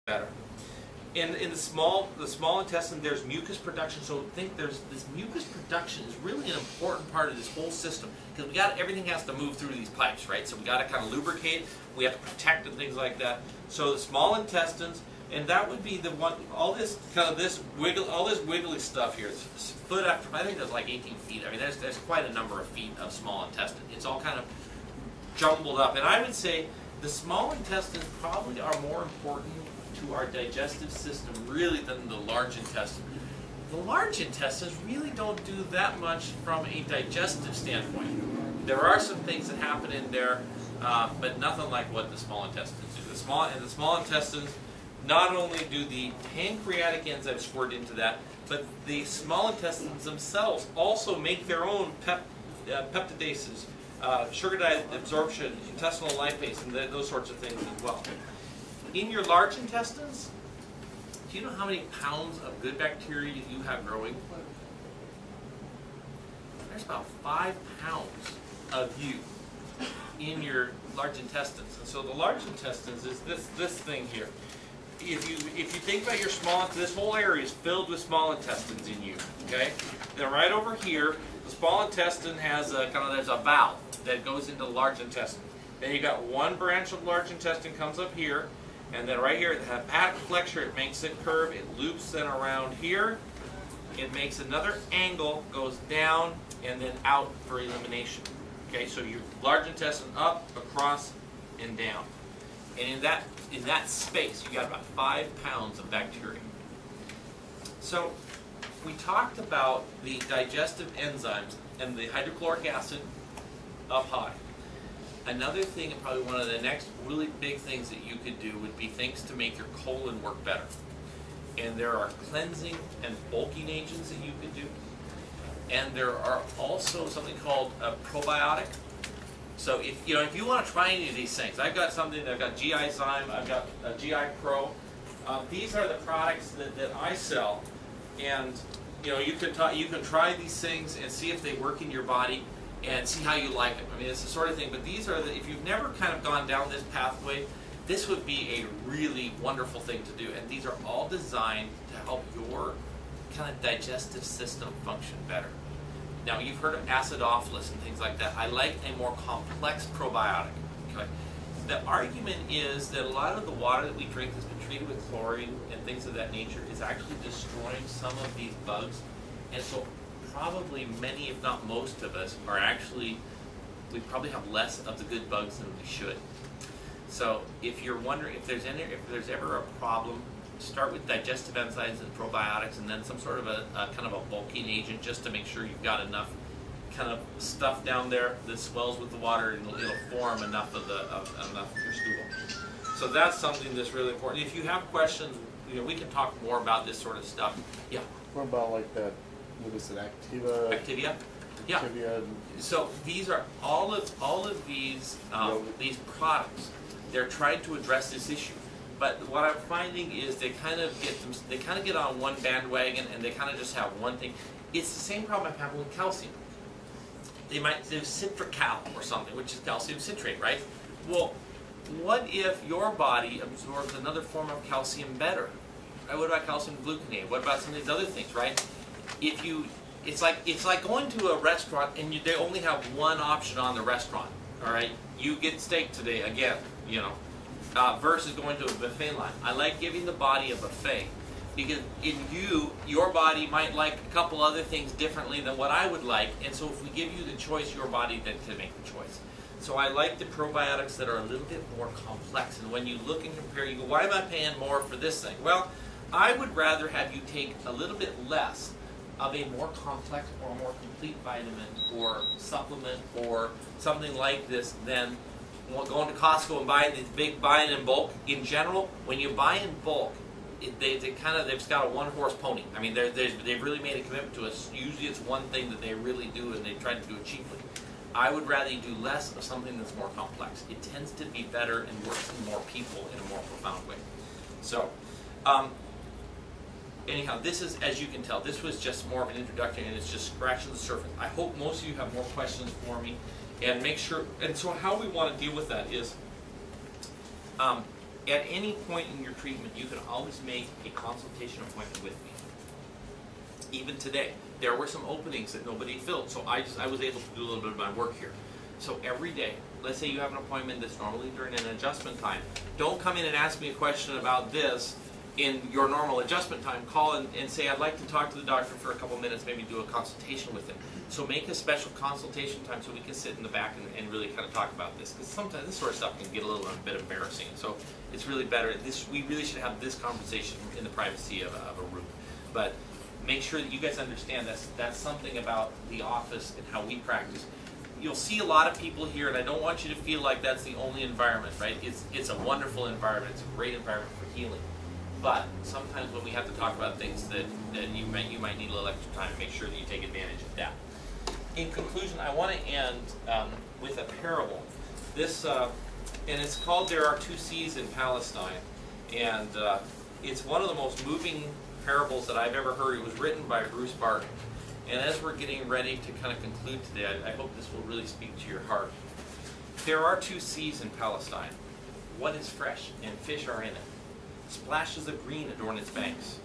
better. In the small intestine, there's mucus production. So think there's this mucus production is really an important part of this whole system, because everything has to move through these pipes, right? So we got to kind of lubricate, we have to protect and things like that. So the small intestines, and that would be the one. All this wiggly stuff here. It's foot after, I think there's like 18 feet. I mean, there's quite a number of feet of small intestine. It's all kind of jumbled up, and I would say the small intestines probably are more important to our digestive system really than the large intestine. The large intestines really don't do that much from a digestive standpoint. There are some things that happen in there, but nothing like what the small intestines do. The small intestines, not only do the pancreatic enzymes squirt into that, but the small intestines themselves also make their own peptidases, sugar diet absorption, intestinal lipase, and those sorts of things as well. In your large intestines, do you know how many pounds of good bacteria you have growing? There's about 5 pounds of you in your large intestines. And so the large intestines is this thing here. If you think about your this whole area is filled with small intestines in you. Okay? Then right over here, the small intestine has there's a valve that goes into the large intestine. Then you got one branch of large intestine comes up here. And then right here, the hepatic flexure, it makes it curve, it loops then around here, it makes another angle, goes down, and then out for elimination. Okay, so your large intestine up, across, and down. And in that space, you got about 5 pounds of bacteria. So we talked about the digestive enzymes and the hydrochloric acid up high. Another thing, and probably one of the next really big things that you could do would be things to make your colon work better. And there are cleansing and bulking agents that you could do. And there are also something called a probiotic. So if you want to try any of these things, I've got GI Zyme, I've got a GI Pro. These are the products that I sell, and you can try these things and see if they work in your body, and see how you like it. I mean, it's the sort of thing, but these are if you've never kind of gone down this pathway, this would be a really wonderful thing to do. And these are all designed to help your kind of digestive system function better. Now, you've heard of acidophilus and things like that. I like a more complex probiotic. Okay? The argument is that a lot of the water that we drink that's been treated with chlorine and things of that nature is actually destroying some of these bugs. And so probably many, if not most of us, we probably have less of the good bugs than we should. So if you're wondering if there's ever a problem, start with digestive enzymes and probiotics, and then some sort of a kind of a bulking agent, just to make sure you've got enough kind of stuff down there that swells with the water, and it'll form enough of your stool. So that's something that's really important. If you have questions, we can talk more about this sort of stuff. Yeah. What about like that? What is it, Activia? Yeah. Activia. So these are all of these products. They're trying to address this issue, but what I'm finding is they kind of get on one bandwagon, and they kind of just have one thing. It's the same problem I'm having with calcium. They might do citric cal or something, which is calcium citrate, right? Well, what if your body absorbs another form of calcium better? Right? What about calcium gluconate? What about some of these other things, right? It's like going to a restaurant and they only have one option on the restaurant. All right, you get steak today again, versus going to a buffet line. I like giving the body a buffet because your body might like a couple other things differently than what I would like, and so if we give you the choice, your body then can make the choice. So I like the probiotics that are a little bit more complex, and when you look and compare, you go, why am I paying more for this thing? Well, I would rather have you take a little bit less of a more complex or more complete vitamin or supplement or something like this than going to Costco and buying in bulk. In general, when you buy in bulk, they've got a one-horse pony. I mean, they've really made a commitment to us. Usually it's one thing that they really do, and they try to do it cheaply. I would rather you do less of something that's more complex. It tends to be better and works in more people in a more profound way. So, anyhow, this is, as you can tell, this was just more of an introduction, and it's just scratching the surface. I hope most of you have more questions for me, and make sure. And so, how we want to deal with that is, At any point in your treatment, you can always make a consultation appointment with me. Even today, there were some openings that nobody filled, so I was able to do a little bit of my work here. So every day, let's say you have an appointment that's normally during an adjustment time. Don't come in and ask me a question about this in your normal adjustment time. Call and say, I'd like to talk to the doctor for a couple minutes, maybe do a consultation with him. So make a special consultation time so we can sit in the back and really kind of talk about this. Because sometimes this sort of stuff can get a little bit embarrassing. So it's really better. We really should have this conversation in the privacy of a room. But make sure that you guys understand that's something about the office and how we practice. You'll see a lot of people here, and I don't want you to feel like that's the only environment, right? It's a wonderful environment. It's a great environment for healing. But sometimes when we have to talk about things that you might need a little extra time, make sure that you take advantage of that. In conclusion, I want to end with a parable. This, and it's called "There Are Two Seas in Palestine," and it's one of the most moving parables that I've ever heard. It was written by Bruce Barton. And as we're getting ready to kind of conclude today, I hope this will really speak to your heart. There are two seas in Palestine. One is fresh, and fish are in it. Splashes of green adorn its banks.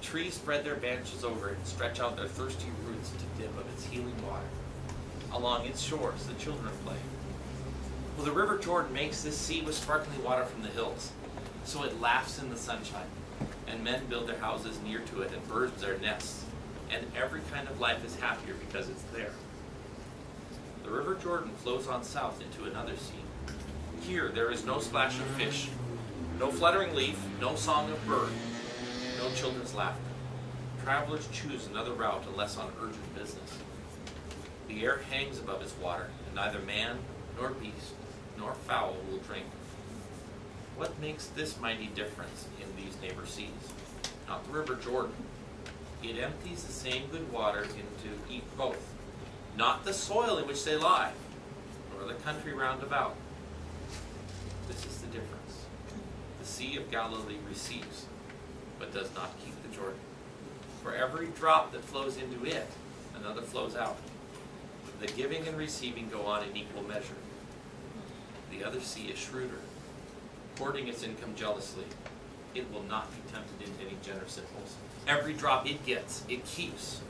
Trees spread their branches over it and stretch out their thirsty roots to dip of its healing water. Along its shores, the children play. Well, the River Jordan makes this sea with sparkling water from the hills, so it laughs in the sunshine, and men build their houses near to it, and birds their nests. And every kind of life is happier because it's there. The River Jordan flows on south into another sea. Here there is no splash of fish, no fluttering leaf, no song of bird, no children's laughter. Travelers choose another route unless on urgent business. The air hangs above its water, and neither man, nor beast, nor fowl will drink. What makes this mighty difference in these neighbor seas? Not the River Jordan. It empties the same good water into both, not the soil in which they lie, nor the country round about. This is the difference. The Sea of Galilee receives, but does not keep the Jordan. For every drop that flows into it, another flows out. The giving and receiving go on in equal measure. The other sea is shrewder, hoarding its income jealously. It will not be tempted into any generous impulse. Every drop it gets, it keeps.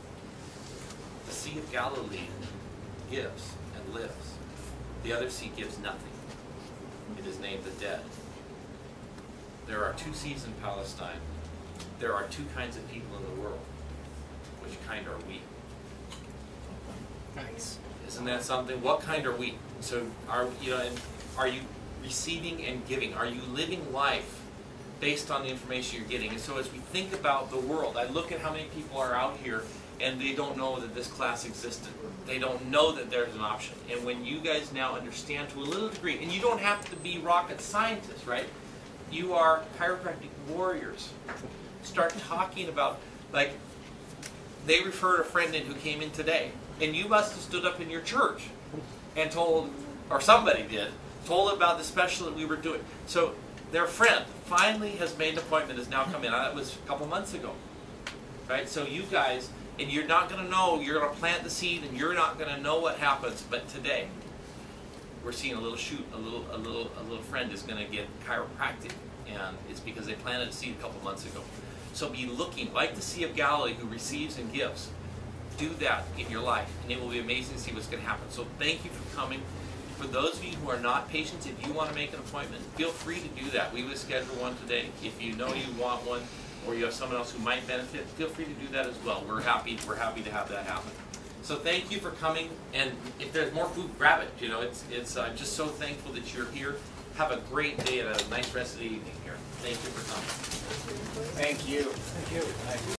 The Sea of Galilee gives and lives. The other sea gives nothing. It is named the dead. There are two seas in Palestine. There are two kinds of people in the world. Which kind are we? Nice. Isn't that something? What kind are we? So are you receiving and giving? Are you living life based on the information you're getting? And so as we think about the world, I look at how many people are out here and they don't know that this class existed. They don't know that there's an option. And when you guys now understand to a little degree, and you don't have to be rocket scientists, right? You are chiropractic warriors. Start talking about, like, they referred a friend in who came in today, and you must have stood up in your church and told, or somebody did, told about the special that we were doing. So their friend finally has made an appointment, has now come in. That was a couple months ago, right? So you guys, and you're not going to know, you're going to plant the seed, and you're not going to know what happens. But today, we're seeing a little shoot, a little friend is going to get chiropractic, and it's because they planted a seed a couple months ago. So be looking like the Sea of Galilee, who receives and gives. Do that in your life, and it will be amazing to see what's going to happen. So thank you for coming. For those of you who are not patients, if you want to make an appointment, feel free to do that. We would schedule one today. If you know you want one, or you have someone else who might benefit, feel free to do that as well. We're happy to have that happen. So thank you for coming, and if there's more food, grab it. You know, I'm just so thankful that you're here. Have a great day and a nice rest of the evening here. Thank you for coming. Thank you. Thank you.